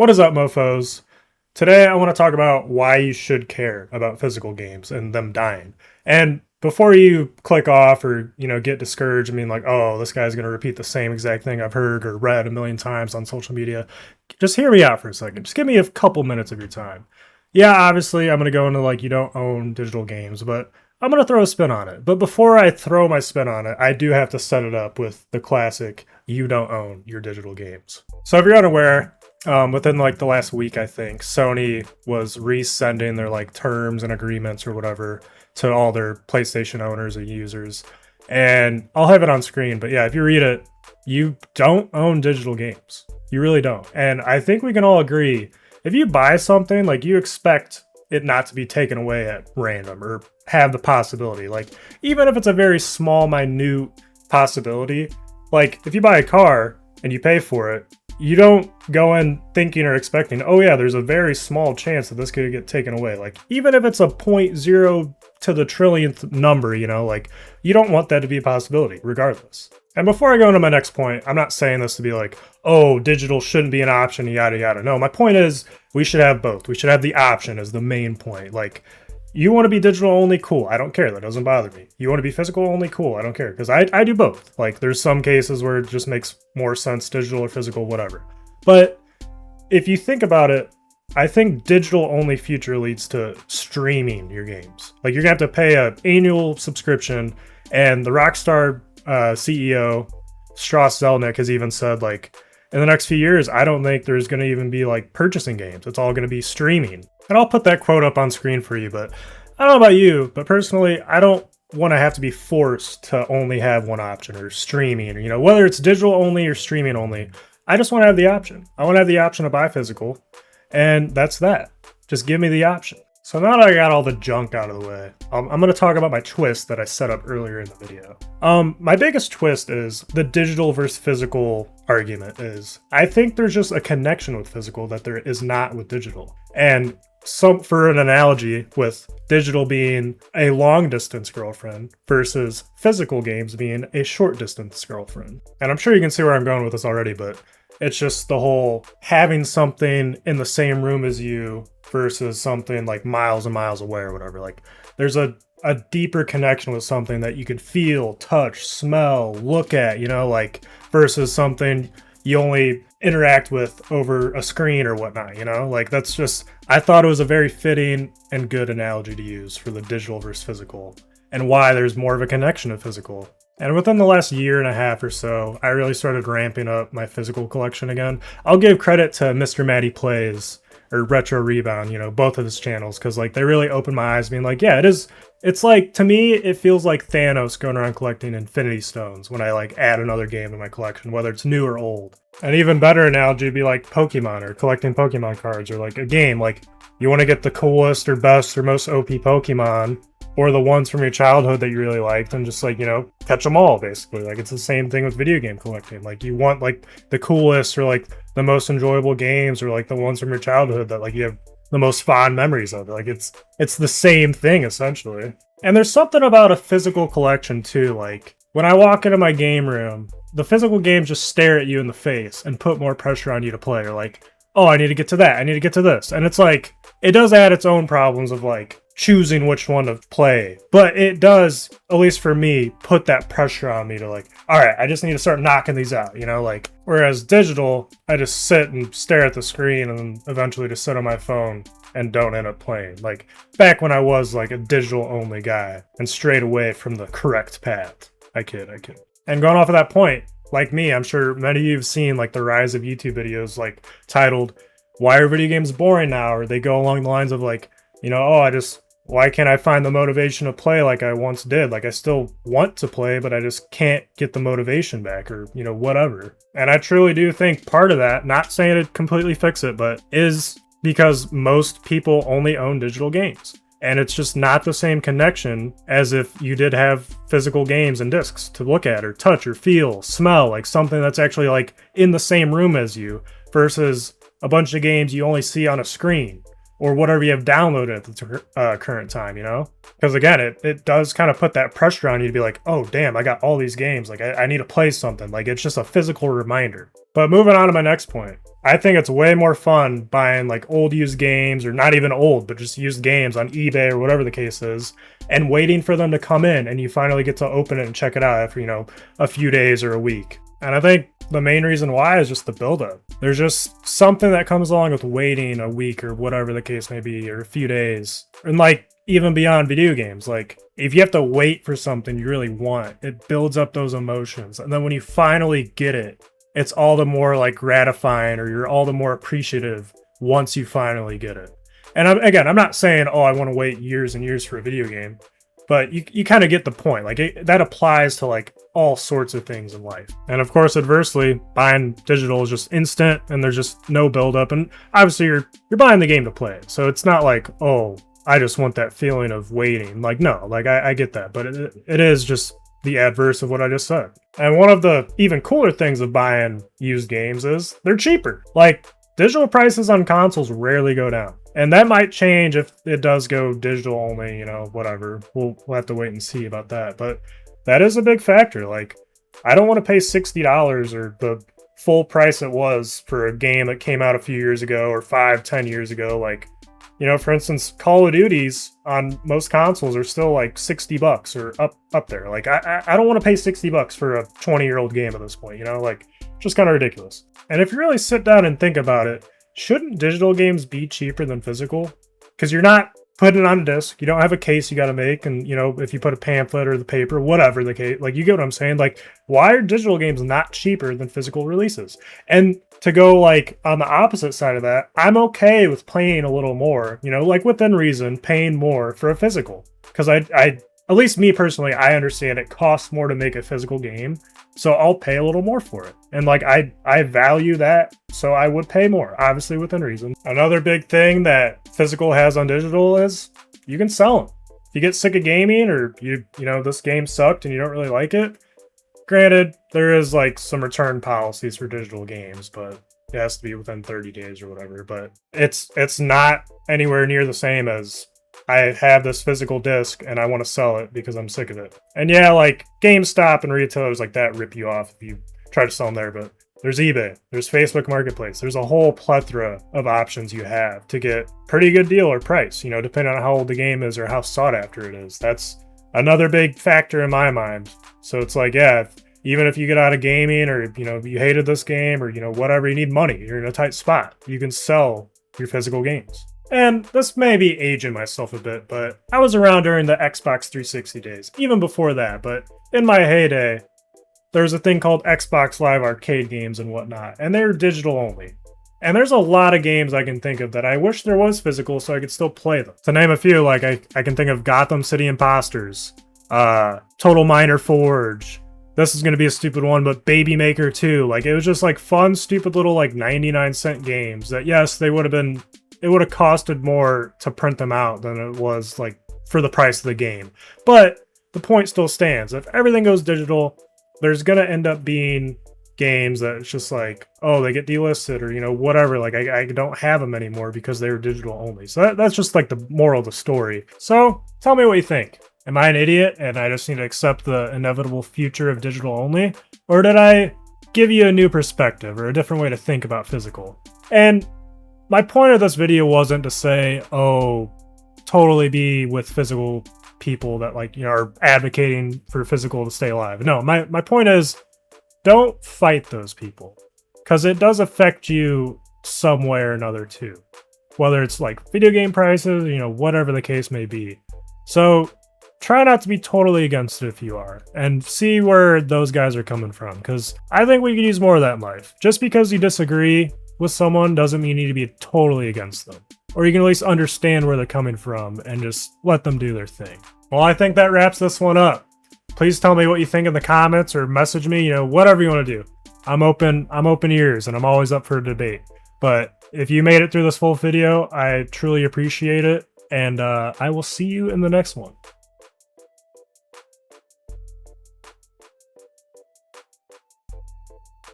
What is up, mofos? Today I want to talk about why you should care about physical games and them dying. And before you click off or, get discouraged, oh, this guy's going to repeat the same exact thing I've heard or read a million times on social media, just hear me out for a second. Just give me a couple minutes of your time. Yeah, obviously I'm going to go into you don't own digital games, but I'm going to throw a spin on it. But before I throw my spin on it, I do have to set it up with the classic, you don't own your digital games. So if you're unaware, within the last week, I think Sony was resending their terms and agreements or whatever to all their PlayStation owners and users. And I'll have it on screen, but yeah, if you read it, you don't own digital games. You really don't. And I think we can all agree, if you buy something, you expect it not to be taken away at random or have the possibility. Even if it's a very small, minute possibility, if you buy a car and you pay for it, you don't go in thinking or expecting, oh yeah, there's a very small chance that this could get taken away. Even if it's a 0.0 to the trillionth number, you don't want that to be a possibility, regardless. And before I go into my next point, I'm not saying this to be oh, digital shouldn't be an option, yada yada. No, my point is we should have both. We should have the option as the main point. You want to be digital only? Cool. I don't care. That doesn't bother me. You want to be physical only? Cool. I don't care. Because I do both. There's some cases where it just makes more sense, digital or physical, whatever. But if you think about it, I think digital only future leads to streaming your games. You're going to have to pay an annual subscription. And the Rockstar CEO, Strauss Zelnick, has even said, in the next few years, I don't think there's going to even be purchasing games. It's all going to be streaming. And I'll put that quote up on screen for you, but I don't know about you, but personally, I don't want to have to be forced to only have one option or streaming, or, whether it's digital only or streaming only. I just want to have the option. I want to have the option to buy physical, and that's that. Just give me the option. So now that I got all the junk out of the way, I'm going to talk about my twist that I set up earlier in the video. My biggest twist is the digital versus physical argument is I think there's just a connection with physical that there is not with digital. And for an analogy with digital being a long distance girlfriend versus physical games being a short distance girlfriend. And I'm sure you can see where I'm going with this already, but it's just the whole having something in the same room as you versus something miles and miles away or whatever. There's a deeper connection with something that you can feel, touch, smell, look at, versus something you only interact with over a screen or whatnot, that's just, I thought it was a very fitting and good analogy to use for the digital versus physical and why there's more of a connection to physical. And within the last year and a half or so, I really started ramping up my physical collection again. I'll give credit to Mr. Matty Plays or Retro Rebound, both of his channels, because they really opened my eyes being yeah, it is. It's to me, it feels like Thanos going around collecting Infinity Stones when I add another game to my collection, whether it's new or old. An even better analogy would be Pokemon or collecting Pokemon cards or a game. You want to get the coolest or best or most OP Pokemon or the ones from your childhood that you really liked and just catch them all basically. It's the same thing with video game collecting. You want the coolest or the most enjoyable games or the ones from your childhood that you have the most fond memories of. It's the same thing essentially. And there's something about a physical collection too. When I walk into my game room, the physical games just stare at you in the face and put more pressure on you to play. Or oh, I need to get to that. I need to get to this. And it's it does add its own problems of choosing which one to play. But it does, at least for me, put that pressure on me to all right, I just need to start knocking these out, whereas digital, I just sit and stare at the screen and then eventually just sit on my phone and don't end up playing. Back when I was a digital only guy and strayed away from the correct path. I kid. And going off of that point, me, I'm sure many of you have seen the rise of YouTube videos titled, "Why are video games boring now?" Or they go along the lines of why can't I find the motivation to play like I once did? I still want to play, but I just can't get the motivation back or, whatever. And I truly do think part of that, not saying it completely fix it, but is because most people only own digital games. And it's just not the same connection as if you did have physical games and discs to look at or touch or feel, smell, something that's actually in the same room as you versus a bunch of games you only see on a screen or whatever you have downloaded at the current time, you know? Because again, it does kind of put that pressure on you to be like, oh, damn, I got all these games. Like, I need to play something. Like, it's just a physical reminder. But moving on to my next point, I think it's way more fun buying like old used games, or not even old, but just used games on eBay or whatever the case is, and waiting for them to come in and you finally get to open it and check it out after, you know, a few days or a week. And I think the main reason why is just the buildup. There's just something that comes along with waiting a week or whatever the case may be, or a few days. And like, even beyond video games, like if you have to wait for something you really want, it builds up those emotions. And then when you finally get it, it's all the more like gratifying, or you're all the more appreciative once you finally get it. And I'm not saying, oh, I want to wait years and years for a video game, but you kind of get the point. Like that applies to like all sorts of things in life. And of course, adversely, buying digital is just instant and there's just no buildup. And obviously you're buying the game to play it. So it's not like, oh, I just want that feeling of waiting. Like, no, like I get that, but it is just the adverse of what I just said. And one of the even cooler things of buying used games is they're cheaper. Like, digital prices on consoles rarely go down. And that might change if it does go digital only, you know, whatever. We'll have to wait and see about that. But that is a big factor. Like, I don't want to pay $60 or the full price it was for a game that came out a few years ago or 5-10 years ago. Like, you know, for instance, Call of Duties on most consoles are still like $60 or up there. Like, I don't want to pay $60 for a 20-year-old game at this point, you know, like, just kind of ridiculous. And if you really sit down and think about it, shouldn't digital games be cheaper than physical? Because you're not putting it on a disc. You don't have a case you got to make. And, you know, if you put a pamphlet or the paper, whatever the case, like, you get what I'm saying? Like, why are digital games not cheaper than physical releases? And to go like on the opposite side of that, I'm okay with paying a little more, you know, like within reason, paying more for a physical. Because I at least me personally, I understand it costs more to make a physical game. So I'll pay a little more for it. And like, I value that. So I would pay more, obviously within reason. Another big thing that physical has on digital is you can sell them. If you get sick of gaming, or you know, this game sucked and you don't really like it, granted, there is like some return policies for digital games, but it has to be within 30 days or whatever. But it's not anywhere near the same as I have this physical disc and I want to sell it because I'm sick of it. And yeah, like GameStop and retailers like that rip you off if you try to sell them there, but there's eBay, there's Facebook Marketplace, there's a whole plethora of options you have to get pretty good deal or price, you know, depending on how old the game is or how sought after it is. That's another big factor in my mind. So it's like, yeah, even if you get out of gaming, or, you know, you hated this game, or, you know, whatever, you need money, you're in a tight spot, you can sell your physical games. And this may be aging myself a bit, but I was around during the Xbox 360 days, even before that. But in my heyday, there was a thing called Xbox Live Arcade games and whatnot, and they're digital only. And there's a lot of games I can think of that I wish there was physical so I could still play them. To name a few, like I can think of Gotham City Imposters, Total Miner Forge. This is going to be a stupid one, but Baby Maker 2. Like, it was just like fun, stupid little like 99-cent games that, yes, it would have costed more to print them out than it was like for the price of the game. But the point still stands. If everything goes digital, there's going to end up being games that it's just like, oh, they get delisted, or, you know, whatever. Like, I don't have them anymore because they were digital only. So that's just like the moral of the story. So tell me what you think. Am I an idiot and I just need to accept the inevitable future of digital only? Or did I give you a new perspective or a different way to think about physical? And my point of this video wasn't to say, oh, totally be with physical people that, like, you know, are advocating for physical to stay alive. No, my point is, don't fight those people, because it does affect you some way or another too. Whether it's like video game prices, you know, whatever the case may be. So try not to be totally against it if you are, and see where those guys are coming from, because I think we could use more of that in life. Just because you disagree with someone doesn't mean you need to be totally against them. Or you can at least understand where they're coming from and just let them do their thing. Well, I think that wraps this one up. Please tell me what you think in the comments, or message me, you know, whatever you want to do. I'm open ears, and I'm always up for a debate. But if you made it through this full video, I truly appreciate it, and I will see you in the next one.